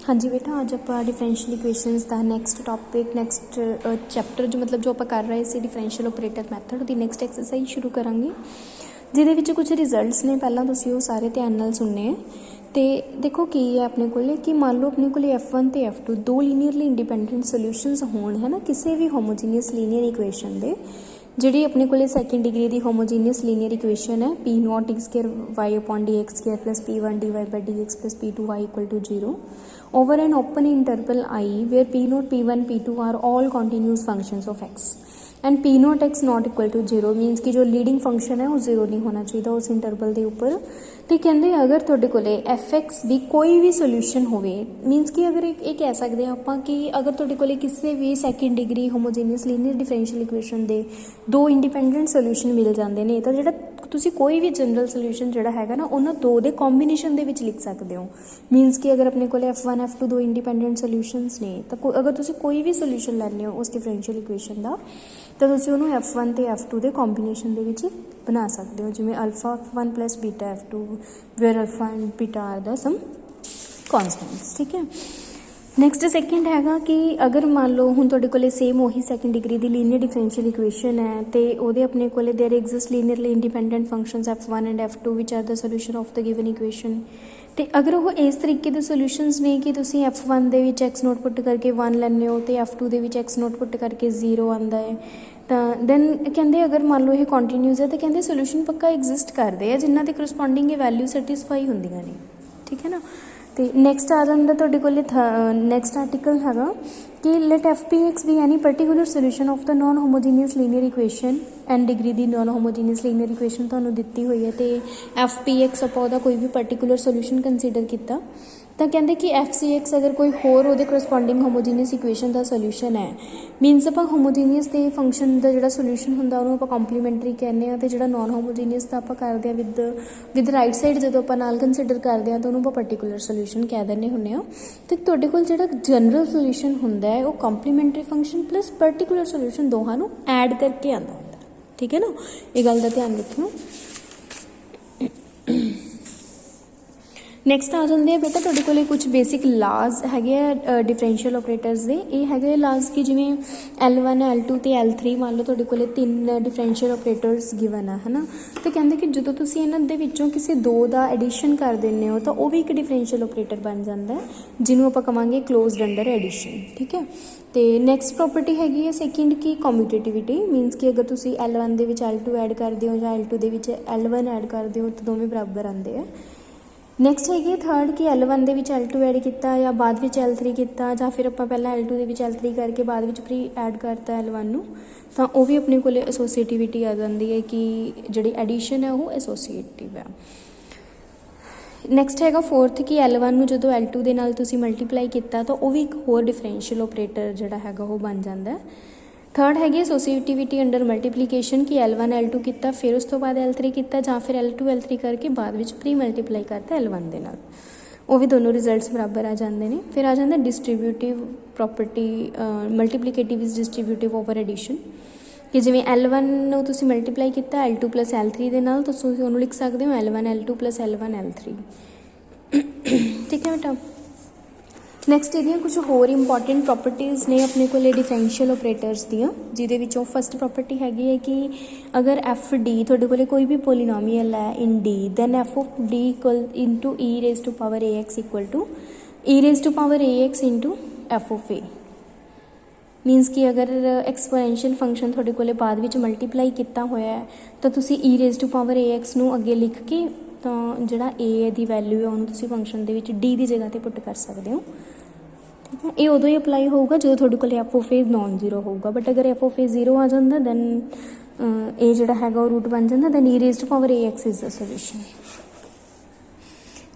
हाँ जी बेटा, आज आप डिफरेंशियल इक्वेशनस का नैक्सट टॉपिक नैक्सट चैप्टर जो मतलब जो आप कर रहे थे डिफरेंशियल ऑपरेटर मैथड की नैक्सट एक्सरसाइज शुरू करांगे जिहदे विच कुछ रिजल्ट्स ने पहला तुसीं वो सारे ध्यान नाल सुनने हैं। तो देखो की है अपने कोले कि मान लो अपने कोले F1 ते F2 दो लीनियरली इंडिपेंडेंट सोल्यूशनस होण है ना किसी भी होमोजीनियस लीनियर इक्वेशन दे जी अपने को सैकेंड डिग्री की होमोजीनियस लीनियर इक्वेशन है P naught D square Y upon D X square plus P one D Y by D X plus P two Y equal to 0 over an open interval I where p naught p1 p2 are all continuous functions of x and p naught x not equal to 0 मीनस कि जो leading function है वो 0 नहीं होना चाहिए उस interval के उपर। तो कहते अगर तुहाडे कोले एफ एक्स भी कोई भी सोल्यूशन होवे मीनस कि अगर ये कह सकते हैं आप कि अगर तुहाडे कोले किसी भी second degree homogeneous linear differential equation के दो इंडिपेंडेंट सोल्यूशन मिल जाते हैं तो जिहड़ा तुसी कोई भी जनरल सोल्यूशन जिहड़ा हैगा ना उन्होंने दो दे कॉम्बीनेशन दे विच लिख सकते हो। मीनस कि अगर अपने कोले F1 F2 दो इंडिपेंडेंट सोल्यूशनस ने तो अगर तुसी कोई भी सोल्यूशन लैने हो उस डिफरेंशियल इक्वेशन का तो तुसी उन्होंने F1 ते F2 दे कॉम्बीनेशन दे विच बना सकते हो जिवें alpha F1 plus beta F2 where alpha and beta are the some constants. ठीक है, नैक्सट सैकेंड हैगा कि अगर मान लो हुण तुहाडे कोले सेम वही सैकेंड डिग्री की लीनियर डिफरेंशियल इक्वेशन है तो वो अपने कोले there exist linearly independent functions F1 and F2 which are the solution of the given equation. तो अगर वो इस तरीके के सोल्यूशनस ने कि तुसीं F1 दे विच एक्स नोट पुट करके 1 लैंदे हो तो F2 दे विच एक्स नोट पुट करके 0 आंदा है तो दैन कहते अगर मान लो ये कॉन्टीन्यूस है तो कहते सोल्यूशन पक्का एग्जिस्ट करते हैं जिन्हों के करस्पॉन्डिंग ये वैल्यू सैटिस्फाई होंदियां ने। ठीक है ना, तो नैक्सट आ जाता तुहाडे कोले नैक्सट आर्टिकल हैगा कि let F P X be any particular solution of the non homogeneous linear equation and degree की नॉन होमोजीनियस लीनियर इक्वेशन तुहानूं दित्ती हुई है तो एफ पी एक्स आपां उहदा कोई भी पर्टिकुलर सोल्यूशन कंसीडर किया तो कहते कि एफ सी एक्स अगर कोई होर उहदे करस्पॉन्डिंग होमोजीनियस इक्वेशन का सोल्यूशन है मीनस आपां होमोजीनियस के फंक्शन का जिहड़ा सोल्यूशन हुंदा उहनूं आपां कॉम्पलीमेंट्री कहने आ तो जिहड़ा नॉन होमोजीनियस का आपां करदे आ विद राइट साइड जदों आपां नाल कंसीडर करदे आ तो उहनूं आपां पर्टिकुलर सोल्यूशन कह दिंदे हुंदे आ। तो तुहाडे कोल जिहड़ा जनरल सोल्यूशन हुंदा है वो complementary function plus particular solution दोहां नूं ऐड करके आंदा हुंदा। ठीक है ना, ये गल दा ध्यान रखियो। नैक्सट आ जाते हैं बेटा तुहाडे कोले कुछ बेसिक लाज है डिफरेंशियल ऑपरेटर्स के ये है लाज कि जिमें L1 L2 तो L3 मान लो तुहाडे कोले 3 डिफरेंशियल ऑपरेटर्स गिवन है ना तो कहते कि जो तुसीं इन्हां दे विच्चों किसी दो का एडिशन कर देने हो तो वह भी एक डिफरेंशियल ऑपरेटर बन जाता है जिन्होंने आपां कहांगे क्लोज्ड अंडर एडिशन। ठीक है, तो नैक्सट प्रॉपर्टी हैगी है सैकेंड की कॉम्यूटेटिविटी मीनस कि अगर तुसीं L1 दे विच L2 ऐड करदे हो या L2 दे विच L1 ऐड करदे हो तो दोवें बराबर आते हैं। नैक्सट हैगी थर्ड कि L1 दे विच L2 ऐड किया या बाद विच L3 किया या फिर आपां पहलां L2 दे विच L3 करके बाद विच प्री ऐड करता L1 नूं तो वह भी अपने कोले एसोसीएटिविटी आ जाती है कि जिहड़ी एडिशन है वो एसोसीएटिव है। नैक्सट हैगा फोर्थ कि L1 नूं जदों L2 दे नाल तुसीं मल्टीप्लाई किया तो वह भी एक होर डिफरेंशियल ऑपरेटर जिहड़ा हैगा वो बन जाता है। थर्ड हैगी एसोसीएटिविटी अंडर मल्टीप्लीकेशन कि L1 L2 किया फिर उस तो बाद L3 किया या फिर L2 L3 करके बाद विच प्री मल्टीप्लाई करता L1 दे नाल वो भी दोनों रिजल्ट्स बराबर आ जाते हैं। फिर आ जाता distributive property multiplicative is distributive over addition कि जिवें L1 नूं तुसीं मल्टीप्लाई किया L2 प्लस L3 दे नाल तो तुसीं उहनूं लिख सकते हो L1 L2 plus L1 L3। ठीक है बेटा, नैक्सट ये कुछ होर इंपॉर्टेंट प्रॉपर्टीज़ ने अपने को डिफरेंशियल ऑपरेटर्स दियाँ जिहदे विचों फस्ट प्रॉपर्टी हैगी है कि अगर एफ डी तुहाडे कोले कोई भी पोलीनोमीअल है in D then F of D equal into E raise to power A X equal to E raise to power A X into F of A minus कि अगर एक्सपोनेंशियल फंक्शन तुहाडे कोले बाद विच मल्टीप्लाई किया होया है तो तुसीं E raise to power A X नूं अगे लिख के तो जिहड़ा ए दी वैल्यू है उन्होंने तुसीं फंक्शन दे विच डी की जगह पर पुट कर सकते हो। ठीक है, ये उदों ही अपलाई होगा जो तुहाडे कोल F of A non zero होगा बट अगर एफ ऑफ ए जीरो आ जाता दैन ए जिहड़ा हैगा रूट बन जाता then E raise to power A X is the solution.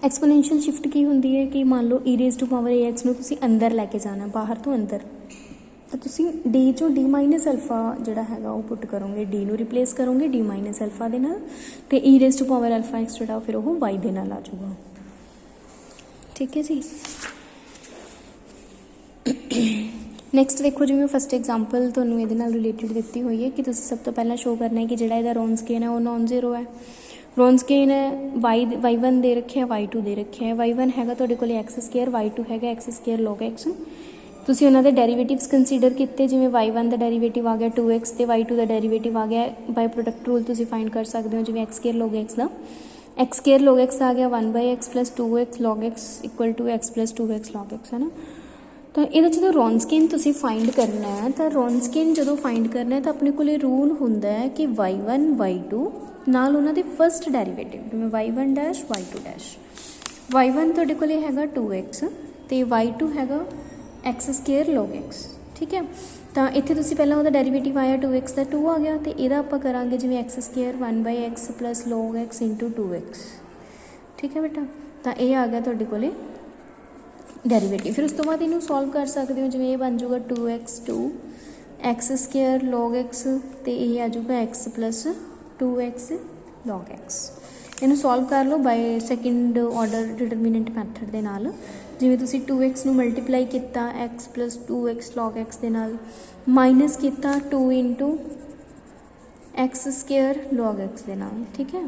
Exponential shift की होंदी है कि मान लो E raise to power A X नूं तुसीं अंदर लैके जाना बाहर तो अंदर तो तुसीं डी चों डी माइनस अल्फा जिहड़ा हैगा वो पुट करोगे डी नूं रिप्लेस करोगे डी माइनस अल्फा दे नाल ते E raise to power alpha X जिहड़ा फिर वो वाई दे नाल आ जाऊगा। ठीक है जी, नैक्सट देखो जिवें फस्ट एग्जाम्पल तुहानूं इहदे नाल रिलेटिड दित्ती हुई है कि तुसीं सब तो पहला शो करना है कि जिहड़ा इहदा रोन स्केन है वो नॉन जीरो है। ਰੋਨਸਕੀਨ y1 ਦੇ ਰੱਖਿਆ y2 ਦੇ ਰੱਖਿਆ y1 ਹੈਗਾ ਤੁਹਾਡੇ ਕੋਲ x² y2 ਹੈਗਾ x² log x। ਤੁਸੀਂ ਉਹਨਾਂ ਦੇ ਡੈਰੀਵੇਟਿਵਸ ਕੰਸੀਡਰ ਕੀਤੇ, ਜਿਵੇਂ y1 ਦਾ ਡੈਰੀਵੇਟਿਵ ਆ ਗਿਆ 2x ਤੇ y2 ਦਾ ਡੈਰੀਵੇਟਿਵ ਆ ਗਿਆ ਬਾਈ ਪ੍ਰੋਡਕਟ ਰੂਲ ਤੁਸੀਂ ਫਾਈਂਡ ਕਰ ਸਕਦੇ ਹੋ, ਜਿਵੇਂ x² log x ਦਾ x² log x ਆ ਗਿਆ 1/x + 2x log x = x + 2x log x, ਹੈ ਨਾ। ਤਾਂ ਇਹਦਾ ਜਦੋਂ ਰੋਨਸਕੀਨ ਤੁਸੀਂ ਫਾਈਂਡ ਕਰਨਾ ਹੈ ਤਾਂ ਰੋਨਸਕੀਨ ਜਦੋਂ ਫਾਈਂਡ ਕਰਨਾ ਹੈ ਤਾਂ ਆਪਣੇ ਕੋਲੇ ਰੂਲ ਹੁੰਦਾ ਹੈ ਕਿ y1 y2 ਨਾਲ ਉਹਨਾਂ ਦੇ ਫਸਟ ਡੈਰੀਵੇਟਿਵ, ਜਿਵੇਂ y1' y2'। y1 ਤੁਹਾਡੇ ਕੋਲੇ ਹੈਗਾ 2x ਤੇ y2 ਹੈਗਾ x² log x, ਠੀਕ ਹੈ। ਤਾਂ ਇੱਥੇ ਤੁਸੀਂ ਪਹਿਲਾਂ ਉਹਦਾ ਡੈਰੀਵੇਟਿਵ ਆਇਆ 2x ਦਾ 2 ਆ ਗਿਆ, ਤੇ ਇਹਦਾ ਆਪਾਂ ਕਰਾਂਗੇ ਜਿਵੇਂ x² 1/x + log x × 2x, ਠੀਕ ਹੈ ਬੇਟਾ। ਤਾਂ ਇਹ ਆ ਗਿਆ ਤੁਹਾਡੇ ਕੋਲੇ ਡੈਰੀਵੇਟਿਵ। ਫਿਰ ਉਸ ਤੋਂ ਬਾਅਦ ਇਹਨੂੰ ਸੋਲਵ ਕਰ ਸਕਦੇ ਹੋ, ਜਿਵੇਂ ਇਹ ਬਣ ਜਾਊਗਾ 2x 2 x² log x ਤੇ ਇਹ ਆ ਜਾਊਗਾ x + 2x log x। ਇਹਨੂੰ ਸੋਲਵ ਕਰ ਲਓ ਬਾਈ ਸੈਕਿੰਡ ਆਰਡਰ ਡਿਟਰਮੀਨੈਂਟ ਮੈਥਡ ਦੇ ਨਾਲ। ਜਿਵੇਂ ਤੁਸੀਂ 2x ਨੂੰ ਮਲਟੀਪਲਾਈ ਕੀਤਾ x + 2x log x ਦੇ ਨਾਲ, ਮਾਈਨਸ ਕੀਤਾ 2 × x² log x ਦੇ ਨਾਲ, ਠੀਕ ਹੈ।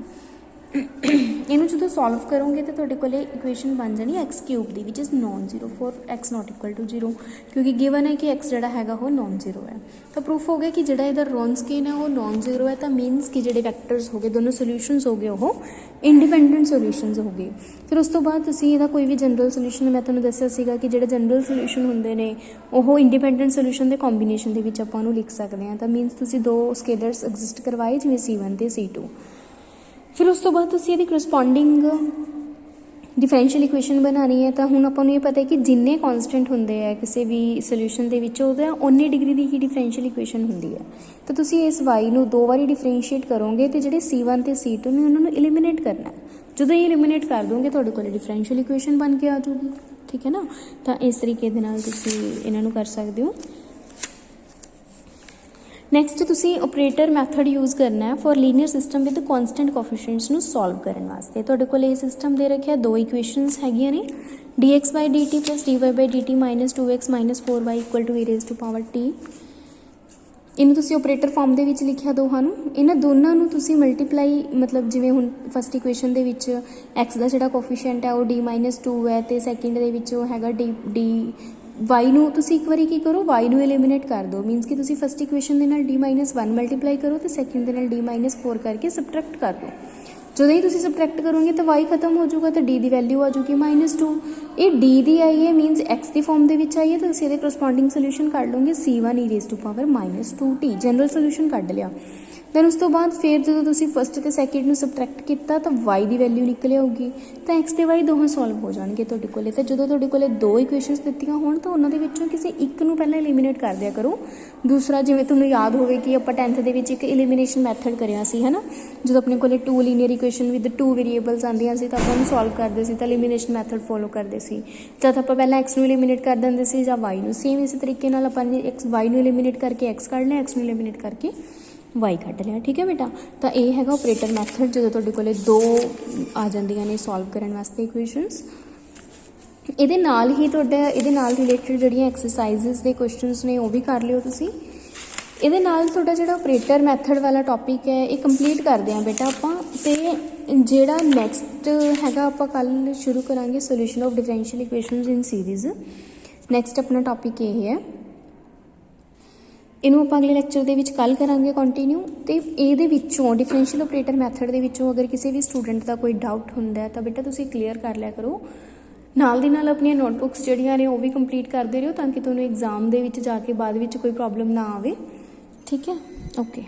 ਇਹਨੂੰ ਜਦੋਂ ਸੋਲਵ ਕਰੋਗੇ ਤਾਂ ਤੁਹਾਡੇ ਕੋਲੇ ਇਕੁਏਸ਼ਨ ਬਣ ਜਾਣੀ x³ ਦੀ, ਵਿਚ is non zero for x ≠ 0, ਕਿਉਂਕਿ ਗਿਵਨ ਹੈ ਕਿ x ਜਿਹੜਾ ਹੈਗਾ ਉਹ ਨੋਨ ਜ਼ੀਰੋ ਹੈ। ਤਾਂ ਪ੍ਰੂਫ ਹੋ ਗਿਆ ਕਿ ਜਿਹੜਾ ਇਹਦਾ ਰੋਨਸਕੀਨ ਹੈ ਉਹ ਨੋਨ ਜ਼ੀਰੋ ਹੈ, ਤਾਂ ਮੀਨਸ ਕਿ ਜਿਹੜੇ ਵੈਕਟਰਸ ਹੋ ਗਏ ਦੋਨੋਂ ਸੋਲਿਊਸ਼ਨਸ ਹੋ ਗਏ ਉਹ ਇੰਡੀਪੈਂਡੈਂਟ ਸੋਲਿਊਸ਼ਨਸ ਹੋ ਗਏ। ਫਿਰ ਉਸ ਤੋਂ ਬਾਅਦ ਤੁਸੀਂ ਇਹਦਾ ਕੋਈ ਵੀ ਜਨਰਲ ਸੋਲਿਊਸ਼ਨ, ਮੈਂ ਤੁਹਾਨੂੰ ਦੱਸਿਆ ਸੀਗਾ ਕਿ ਜਿਹੜੇ ਜਨਰਲ ਸੋਲਿਊਸ਼ਨ ਹੁੰਦੇ ਨੇ ਉਹ ਇੰਡੀਪੈਂਡੈਂਟ ਸੋਲਿਊਸ਼ਨ ਦੇ ਕੰਬੀਨੇਸ਼ਨ ਦੇ ਵਿੱਚ ਆਪਾਂ ਉਹਨੂੰ ਲਿਖ ਸਕਦੇ ਹਾਂ। ਤਾਂ ਮੀਨਸ ਤੁਸੀਂ ਦੋ ਸਕੇਲਰਸ ਐਗਜ਼ਿਸਟ ਕਰਵਾਏ, ਜਿਵੇਂ C1 ਤੇ C2। ਫਿਰ ਉਸ ਤੋਂ ਬਾਅਦ ਤੁਸੀਂ ਇਹਦੀ ਕਰਸਪੋਂਡਿੰਗ ਡਿਫਰੈਂਸ਼ੀਅਲ ਇਕੁਏਸ਼ਨ ਬਣਾਉਣੀ ਹੈ। ਤਾਂ ਹੁਣ ਆਪਾਂ ਨੂੰ ਇਹ ਪਤਾ ਹੈ ਕਿ ਜਿੰਨੇ ਕੌਨਸਟੈਂਟ ਹੁੰਦੇ ਆ ਕਿਸੇ ਵੀ ਸੋਲਿਊਸ਼ਨ ਦੇ ਵਿੱਚ ਉਹਦਾ 19 ਡਿਗਰੀ ਦੀ ਹੀ ਡਿਫਰੈਂਸ਼ੀਅਲ ਇਕੁਏਸ਼ਨ ਹੁੰਦੀ ਹੈ। ਤਾਂ ਤੁਸੀਂ ਇਸ y ਨੂੰ 2 ਵਾਰੀ ਡਿਫਰੈਂਸ਼ੀਏਟ ਕਰੋਗੇ ਅਤੇ ਜਿਹੜੇ C1 ਤੇ C2 ਨੇ ਉਹਨਾਂ ਨੂੰ ਐਲੀਮੀਨੇਟ ਕਰਨਾ। ਜਦੋਂ ਇਹ ਐਲੀਮੀਨੇਟ ਕਰ ਦੋਗੇ ਤੁਹਾਡੇ ਕੋਲ ਡਿਫਰੈਂਸ਼ੀਅਲ ਇਕੁਏਸ਼ਨ ਬਣ ਕੇ ਆ ਜਾਊਗੀ, ਠੀਕ ਹੈ ਨਾ। ਤਾਂ ਇਸ ਤਰੀਕੇ ਦੇ ਨਾਲ ਤੁਸੀਂ ਇਹਨਾਂ ਨੂੰ ਕਰ ਸਕਦੇ ਹੋ। ਨੈਕਸਟ ਤੁਸੀਂ ਆਪਰੇਟਰ ਮੈਥਡ ਯੂਜ਼ ਕਰਨਾ ਹੈ ਫॉर ਲੀਨੀਅਰ ਸਿਸਟਮ ਵਿਦ ਕੌਨਸਟੈਂਟ ਕੋਫੀਸ਼ੀਐਂਟਸ ਨੂੰ ਸੋਲਵ ਕਰਨ ਵਾਸਤੇ। ਤੁਹਾਡੇ ਕੋਲ ਇਹ ਸਿਸਟਮ ਦੇ ਰੱਖਿਆ, ਦੋ ਇਕੁਏਸ਼ਨਸ ਹੈਗੀਆਂ ਨੇ dx/dt + dy/dt - 2x - 4y = e⁻t। ਇਹਨੂੰ ਤੁਸੀਂ ਆਪਰੇਟਰ ਫਾਰਮ ਦੇ ਵਿੱਚ ਲਿਖਿਆ ਦੋਹਾਂ ਨੂੰ। ਇਹਨਾਂ ਦੋਨਾਂ ਨੂੰ ਤੁਸੀਂ ਮਲਟੀਪਲਾਈ, ਮਤਲਬ ਜਿਵੇਂ ਹੁਣ ਫਸਟ ਇਕੁਏਸ਼ਨ ਦੇ ਵਿੱਚ x ਦਾ ਜਿਹੜਾ ਕੋਫੀਸ਼ੀਐਂਟ ਹੈ ਉਹ d - 2 ਹੈ, ਅਤੇ ਸੈਕਿੰਡ ਦੇ ਵਿੱਚ ਉਹ ਹੈਗਾ d y ਨੂੰ ਤੁਸੀਂ ਇੱਕ ਵਾਰੀ ਕੀ ਕਰੋ, y ਨੂੰ ਐਲੀਮੀਨੇਟ ਕਰ ਦਿਓ। ਮੀਨਸ ਕਿ ਤੁਸੀਂ ਫਸਟ ਇਕੁਏਸ਼ਨ ਦੇ ਨਾਲ d - 1 ਮਲਟੀਪਲਾਈ ਕਰੋ ਅਤੇ ਸੈਕਿੰਡ ਦੇ ਨਾਲ d - 4 ਕਰਕੇ ਸਬਟਰੈਕਟ ਕਰ ਦਿਓ। ਜਦੋਂ ਹੀ ਤੁਸੀਂ ਸਬਟਰੈਕਟ ਕਰੋਗੇ ਤਾਂ y ਖਤਮ ਹੋ ਜਾਊਗਾ ਤਾਂ d ਦੀ ਵੈਲਿਊ ਆ ਜਾਊਗੀ -2। ਇਹ d ਦੀ ਆਈ ਹੈ, ਮੀਨਸ x ਦੀ ਫਾਰਮ ਦੇ ਵਿੱਚ ਆਈ ਹੈ, ਤਾਂ ਤੁਸੀਂ ਇਹਦੇ ਕਰਸਪੋਂਡਿੰਗ ਸੋਲਿਊਸ਼ਨ ਕੱਢ ਲਓਗੇ C1 e⁻ -2t, general solution ਕੱਢ ਲਿਆ। ਦੈਨ ਉਸ ਤੋਂ ਬਾਅਦ ਫਿਰ ਜਦੋਂ ਤੁਸੀਂ ਫਸਟ ਅਤੇ ਸੈਕਿੰਡ ਨੂੰ ਸਬਟਰੈਕਟ ਕੀਤਾ ਤਾਂ y ਦੀ ਵੈਲਿਊ ਨਿਕਲ ਆਊਗੀ, ਤਾਂ x ਤੇ y ਦੋਹਾਂ ਸੋਲਵ ਹੋ ਜਾਣਗੇ ਤੁਹਾਡੇ ਕੋਲੇ। ਤਾਂ ਜਦੋਂ ਤੁਹਾਡੇ ਕੋਲੇ ਦੋ ਇਕੁਏਸ਼ਨਸ ਦਿੱਤੀਆਂ ਹੋਣ ਤਾਂ ਉਹਨਾਂ ਦੇ ਵਿੱਚੋਂ ਕਿਸੇ ਇੱਕ ਨੂੰ ਪਹਿਲਾਂ ਐਲੀਮੀਨੇਟ ਕਰ ਦਿਆ ਕਰੋ। ਦੂਸਰਾ, ਜਿਵੇਂ ਤੁਹਾਨੂੰ ਯਾਦ ਹੋਵੇ ਕਿ ਆਪਾਂ 10th ਦੇ ਵਿੱਚ ਇੱਕ ਐਲੀਮੀਨੇਸ਼ਨ ਮੈਥਡ ਕਰਿਆ ਸੀ, ਹੈ ਨਾ। ਜਦੋਂ ਆਪਣੇ ਕੋਲੇ 2 ਲੀਨੀਅਰ ਇਕੁਏਸ਼ਨ ਵਿਦ 2 ਵੇਰੀਏਬਲਸ ਆਉਂਦੀਆਂ ਸੀ ਤਾਂ ਆਪਾਂ ਉਹਨੂੰ ਸੋਲਵ ਕਰਦੇ ਸੀ, ਤਾਂ ਐਲੀਮੀਨੇਸ਼ਨ ਮੈਥਡ ਫੋਲੋ ਕਰਦੇ ਸੀ। ਜਦ ਆਪਾਂ ਪਹਿਲਾਂ x ਨੂੰ ਐਲੀਮੀਨੇਟ ਕਰ ਦਿੰਦੇ ਸੀ ਜਾਂ y ਨੂੰ, ਸੇਮ ਇਸੇ ਤਰੀਕੇ ਨਾਲ ਆਪਾਂ ਨੇ y ਨੂੰ ਐਲੀਮੀਨੇਟ ਕਰਕੇ x ਕੱਢ ਲਿਆ, x ਨੂੰ ਐਲੀਮੀਨੇਟ ਕਰਕੇ y ਕੱਢ ਲਿਆ, ਠੀਕ ਹੈ ਬੇਟਾ। ਤਾਂ ਇਹ ਹੈਗਾ ਆਪਰੇਟਰ ਮੈਥਡ, ਜਦੋਂ ਤੁਹਾਡੇ ਕੋਲੇ ਦੋ ਆ ਜਾਂਦੀਆਂ ਨੇ ਸੋਲਵ ਕਰਨ ਵਾਸਤੇ ਇਕੁਏਸ਼ਨਸ। ਇਹਦੇ ਨਾਲ ਹੀ ਤੁਹਾਡਾ ਇਹਦੇ ਨਾਲ ਰਿਲੇਟਡ ਜਿਹੜੀਆਂ ਐਕਸਰਸਾਈਜ਼ਸ ਦੇ ਕੁਐਸਚਨਸ ਨੇ ਉਹ ਵੀ ਕਰ ਲਿਓ ਤੁਸੀਂ। ਇਹਦੇ ਨਾਲ ਤੁਹਾਡਾ ਜਿਹੜਾ ਆਪਰੇਟਰ ਮੈਥਡ ਵਾਲਾ ਟੌਪਿਕ ਹੈ ਇਹ ਕੰਪਲੀਟ ਕਰਦੇ ਹਾਂ ਬੇਟਾ ਆਪਾਂ। ਅਤੇ ਜਿਹੜਾ ਨੈਕਸਟ ਹੈਗਾ ਆਪਾਂ ਕੱਲ੍ਹ ਸ਼ੁਰੂ ਕਰਾਂਗੇ solution of differential equations in series. Next ਆਪਣਾ ਟੌਪਿਕ ਇਹ ਹੈ, ਇਹਨੂੰ ਆਪਾਂ ਅਗਲੇ ਲੈਕਚਰ ਦੇ ਵਿੱਚ ਕੱਲ੍ਹ ਕਰਾਂਗੇ ਕੰਟੀਨਿਊ। ਅਤੇ ਇਹਦੇ ਵਿੱਚੋਂ ਡਿਫਰੈਂਸ਼ੀਅਲ ਆਪਰੇਟਰ ਮੈਥਡ ਦੇ ਵਿੱਚੋਂ ਅਗਰ ਕਿਸੇ ਵੀ ਸਟੂਡੈਂਟ ਦਾ ਕੋਈ ਡਾਊਟ ਹੁੰਦਾ ਹੈ ਤਾਂ ਬੇਟਾ ਤੁਸੀਂ ਕਲੀਅਰ ਕਰ ਲਿਆ ਕਰੋ। ਨਾਲ ਦੀ ਨਾਲ ਆਪਣੀਆਂ ਨੋਟਬੁੱਕਸ ਜਿਹੜੀਆਂ ਨੇ ਉਹ ਵੀ ਕੰਪਲੀਟ ਕਰਦੇ ਰਹੋ, ਤਾਂ ਕਿ ਤੁਹਾਨੂੰ ਐਗਜ਼ਾਮ ਦੇ ਵਿੱਚ ਜਾ ਕੇ ਬਾਅਦ ਵਿੱਚ ਕੋਈ ਪ੍ਰੋਬਲਮ ਨਾ ਆਵੇ, ਠੀਕ ਹੈ। ਓਕੇ।